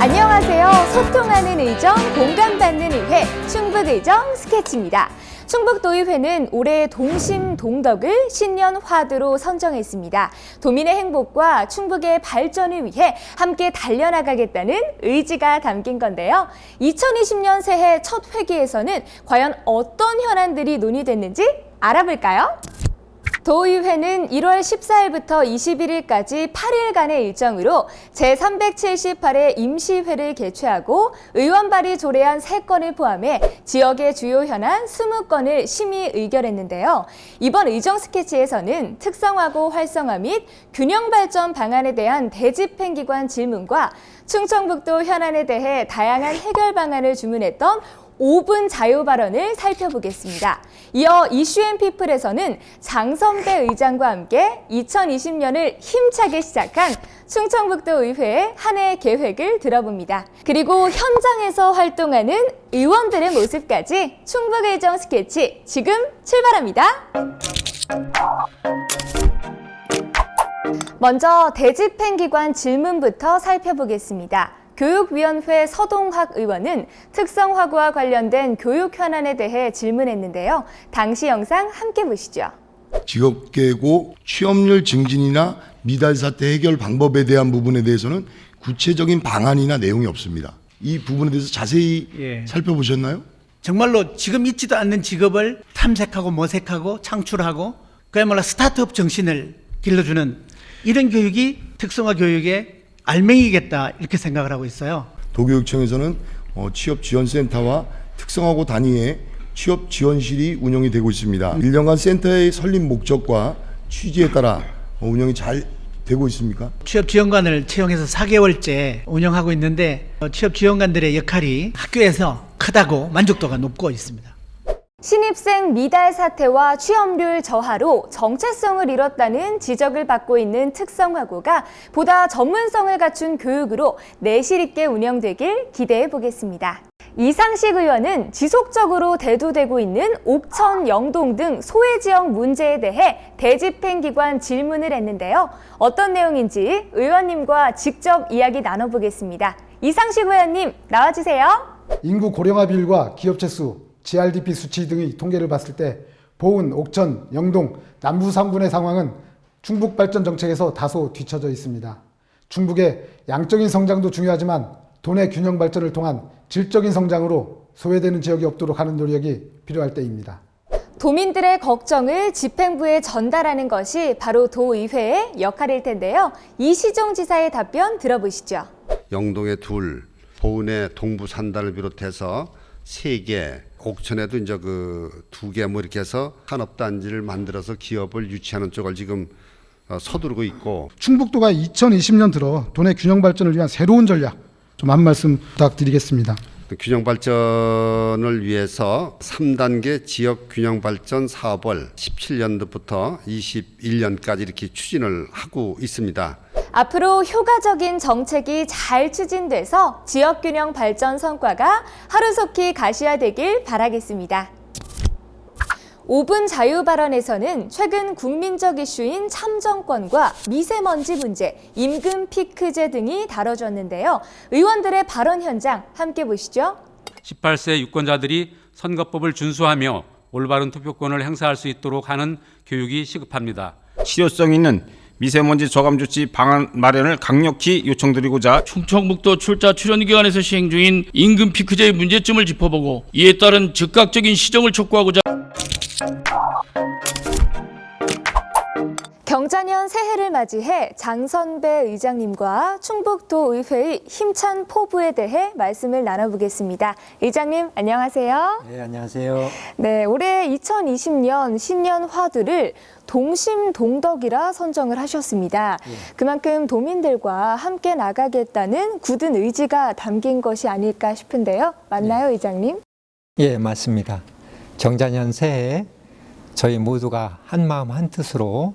안녕하세요. 소통하는 의정, 공감받는 의회, 충북의정 스케치입니다. 충북도의회는 올해 동심 동덕을 신년 화두로 선정했습니다. 도민의 행복과 충북의 발전을 위해 함께 달려나가겠다는 의지가 담긴 건데요. 2020년 새해 첫 회기에서는 과연 어떤 현안들이 논의됐는지 알아볼까요? 도의회는 1월 14일부터 21일까지 8일간의 일정으로 제378회 임시회를 개최하고 의원 발의 조례안 3건을 포함해 지역의 주요 현안 20건을 심의 의결했는데요. 이번 의정 스케치에서는 특성화고 활성화 및 균형 발전 방안에 대한 대집행기관 질문과 충청북도 현안에 대해 다양한 해결 방안을 주문했던 5분 자유 발언을 살펴보겠습니다. 이어 이슈앤피플에서는 장선배 의장과 함께 2020년을 힘차게 시작한 충청북도 의회의 한 해 계획을 들어봅니다. 그리고 현장에서 활동하는 의원들의 모습까지 충북의정 스케치 지금 출발합니다. 먼저 대집행기관 질문부터 살펴보겠습니다. 교육위원회 서동학 의원은 특성화고와 관련된 교육 현안에 대해 질문했는데요. 당시 영상 함께 보시죠. 직업계고 취업률 증진이나 미달 사태 해결 방법에 대한 부분에 대해서는 구체적인 방안이나 내용이 없습니다. 이 부분에 대해서 자세히 살펴보셨나요? 정말로 지금 있지도 않는 직업을 탐색하고 모색하고 창출하고 그야말로 스타트업 정신을 길러주는 이런 교육이 특성화 교육의 알맹이겠다 이렇게 생각을 하고 있어요. 도교육청에서는 취업지원센터와 특성화고 단위의 취업지원실이 운영이 되고 있습니다. 1년간 센터의 설립 목적과 취지에 따라 운영이 잘 되고 있습니까? 취업지원관을 채용해서 4개월째 운영하고 있는데 취업지원관들의 역할이 학교에서 크다고 만족도가 높고 있습니다. 신입생 미달 사태와 취업률 저하로 정체성을 잃었다는 지적을 받고 있는 특성화고가 보다 전문성을 갖춘 교육으로 내실 있게 운영되길 기대해 보겠습니다. 이상식 의원은 지속적으로 대두되고 있는 옥천, 영동 등 소외지역 문제에 대해 대집행기관 질문을 했는데요. 어떤 내용인지 의원님과 직접 이야기 나눠보겠습니다. 이상식 의원님 나와주세요. 인구 고령화 비율과 기업체 수, GRDP 수치 등의 통계를 봤을 때 보은, 옥천, 영동, 남부 3군의 상황은 충북 발전 정책에서 다소 뒤처져 있습니다. 충북의 양적인 성장도 중요하지만 도내 균형 발전을 통한 질적인 성장으로 소외되는 지역이 없도록 하는 노력이 필요할 때입니다. 도민들의 걱정을 집행부에 전달하는 것이 바로 도의회의 역할일 텐데요. 이시종 지사의 답변 들어보시죠. 영동에 2, 보은에 동부 산단을 비롯해서 3개, 옥천에도 이제 2개 뭐 이렇게 해서 산업단지를 만들어서 기업을 유치하는 쪽을 지금 서두르고 있고, 충북도가 2020년 들어 도내 균형 발전을 위한 새로운 전략 좀 한 말씀 부탁드리겠습니다. 균형 발전을 위해서 3단계 지역 균형 발전 사업을 17년도부터 21년까지 이렇게 추진을 하고 있습니다. 앞으로 효과적인 정책이 잘 추진돼서 지역균형 발전 성과가 하루속히 가시화되길 바라겠습니다. 5분 자유 발언에서는 최근 국민적 이슈인 참정권과 미세먼지 문제, 임금 피크제 등이 다뤄졌는데요. 의원들의 발언 현장 함께 보시죠. 18세 유권자들이 선거법을 준수하며 올바른 투표권을 행사할 수 있도록 하는 교육이 시급합니다. 실효성 있는 미세먼지 저감 조치 방안 마련을 강력히 요청드리고자 충청북도 출자 출연기관에서 시행 중인 임금 피크제의 문제점을 짚어보고 이에 따른 즉각적인 시정을 촉구하고자 경자년 새해를 맞이해 장선배 의장님과 충북도의회의 힘찬 포부에 대해 말씀을 나눠보겠습니다. 의장님 안녕하세요. 네, 안녕하세요. 네, 올해 2020년 신년 화두를 동심동덕이라 선정을 하셨습니다. 그만큼 도민들과 함께 나가겠다는 굳은 의지가 담긴 것이 아닐까 싶은데요. 맞나요, 의장님? 예, 맞습니다. 경자년 새해 저희 모두가 한마음 한뜻으로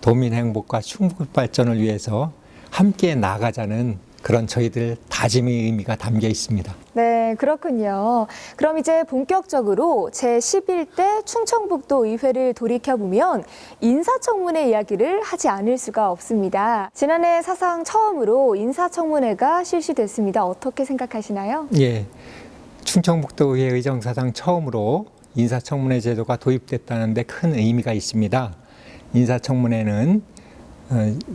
도민 행복과 충북 발전을 위해서 함께 나가자는 그런 저희들 다짐의 의미가 담겨 있습니다. 네, 그렇군요. 그럼 이제 본격적으로 제11대 충청북도 의회를 돌이켜보면 인사청문회 이야기를 하지 않을 수가 없습니다. 지난해 사상 처음으로 인사청문회가 실시됐습니다. 어떻게 생각하시나요? 예, 충청북도 의회 의정사상 처음으로 인사청문회 제도가 도입됐다는 데 큰 의미가 있습니다. 인사청문회는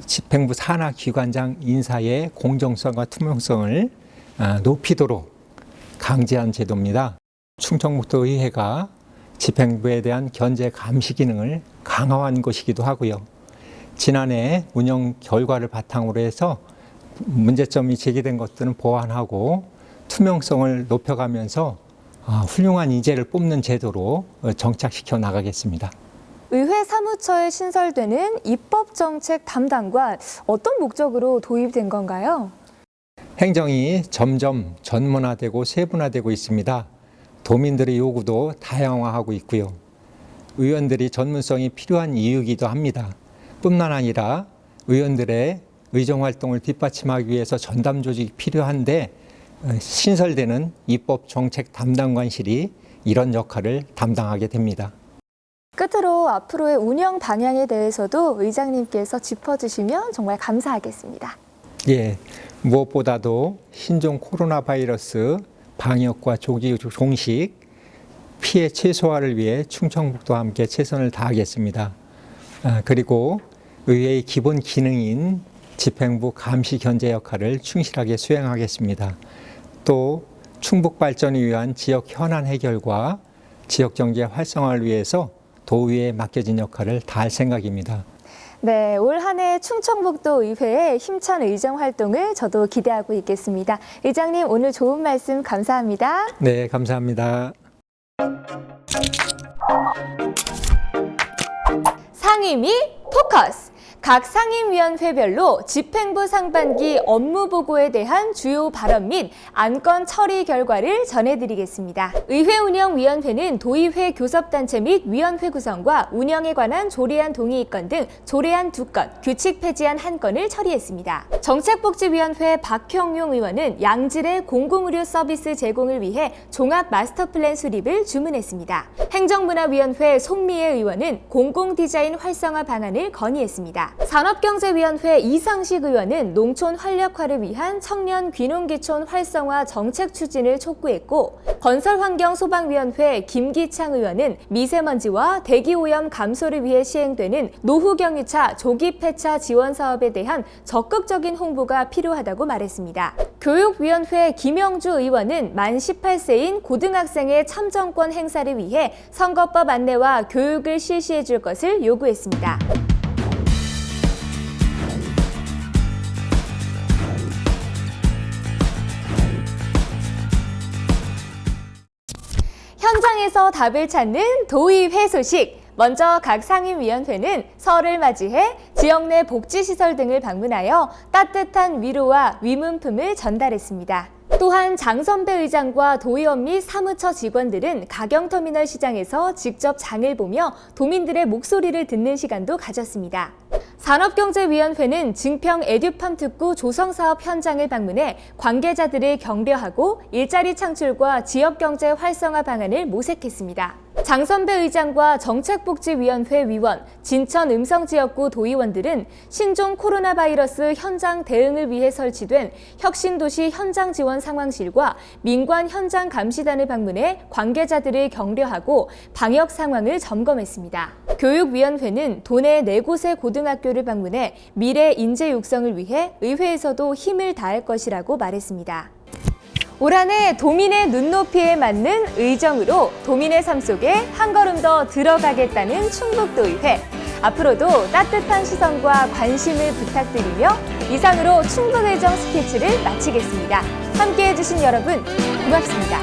집행부 산하 기관장 인사의 공정성과 투명성을 높이도록 강제한 제도입니다. 충청북도 의회가 집행부에 대한 견제 감시 기능을 강화한 것이기도 하고요. 지난해 운영 결과를 바탕으로 해서 문제점이 제기된 것들은 보완하고 투명성을 높여가면서 훌륭한 인재를 뽑는 제도로 정착시켜 나가겠습니다. 의회 사무처에 신설되는 입법정책 담당관, 어떤 목적으로 도입된 건가요? 행정이 점점 전문화되고 세분화되고 있습니다. 도민들의 요구도 다양화하고 있고요. 의원들이 전문성이 필요한 이유이기도 합니다. 뿐만 아니라 의원들의 의정활동을 뒷받침하기 위해서 전담 조직이 필요한데 신설되는 입법정책 담당관실이 이런 역할을 담당하게 됩니다. 끝으로 앞으로의 운영 방향에 대해서도 의장님께서 짚어주시면 정말 감사하겠습니다. 예, 무엇보다도 신종 코로나 바이러스 방역과 조기 종식 피해 최소화를 위해 충청북도와 함께 최선을 다하겠습니다. 그리고 의회의 기본 기능인 집행부 감시 견제 역할을 충실하게 수행하겠습니다. 또 충북 발전을 위한 지역 현안 해결과 지역 경제 활성화를 위해서 도의회에 맡겨진 역할을 다할 생각입니다. 네, 올 한 해 충청북도 의회의 힘찬 의정 활동을 저도 기대하고 있겠습니다. 의장님, 오늘 좋은 말씀 감사합니다. 네, 감사합니다. 상임위 포커스! 각 상임위원회별로 집행부 상반기 업무 보고에 대한 주요 발언 및 안건 처리 결과를 전해드리겠습니다. 의회운영위원회는 도의회 교섭단체 및 위원회 구성과 운영에 관한 조례안 동의의건 등 조례안 2건, 규칙 폐지안 1건을 처리했습니다. 정책복지위원회 박형용 의원은 양질의 공공의료 서비스 제공을 위해 종합 마스터플랜 수립을 주문했습니다. 행정문화위원회 송미애 의원은 공공디자인 활성화 방안을 건의했습니다. 산업경제위원회 이상식 의원은 농촌 활력화를 위한 청년 귀농귀촌 활성화 정책 추진을 촉구했고, 건설환경소방위원회 김기창 의원은 미세먼지와 대기오염 감소를 위해 시행되는 노후경유차 조기 폐차 지원 사업에 대한 적극적인 홍보가 필요하다고 말했습니다. 교육위원회 김영주 의원은 만 18세인 고등학생의 참정권 행사를 위해 선거법 안내와 교육을 실시해 줄 것을 요구했습니다. 현장에서 답을 찾는 도의회 소식. 먼저 각 상임위원회는 설을 맞이해 지역 내 복지시설 등을 방문하여 따뜻한 위로와 위문품을 전달했습니다. 또한 장선배 의장과 도의원 및 사무처 직원들은 가경터미널 시장에서 직접 장을 보며 도민들의 목소리를 듣는 시간도 가졌습니다. 산업경제위원회는 증평 에듀팜 특구 조성사업 현장을 방문해 관계자들을 격려하고 일자리 창출과 지역경제 활성화 방안을 모색했습니다. 장선배 의장과 정책복지위원회 위원, 진천 음성지역구 도의원들은 신종 코로나 바이러스 현장 대응을 위해 설치된 혁신도시 현장지원 상황실과 민관 현장 감시단을 방문해 관계자들을 격려하고 방역 상황을 점검했습니다. 교육위원회는 도내 4곳의 고등학교를 방문해 미래 인재 육성을 위해 의회에서도 힘을 다할 것이라고 말했습니다. 올 한 해 도민의 눈높이에 맞는 의정으로 도민의 삶 속에 한 걸음 더 들어가겠다는 충북도의회. 앞으로도 따뜻한 시선과 관심을 부탁드리며 이상으로 충북의정 스피치를 마치겠습니다. 함께해 주신 여러분 고맙습니다.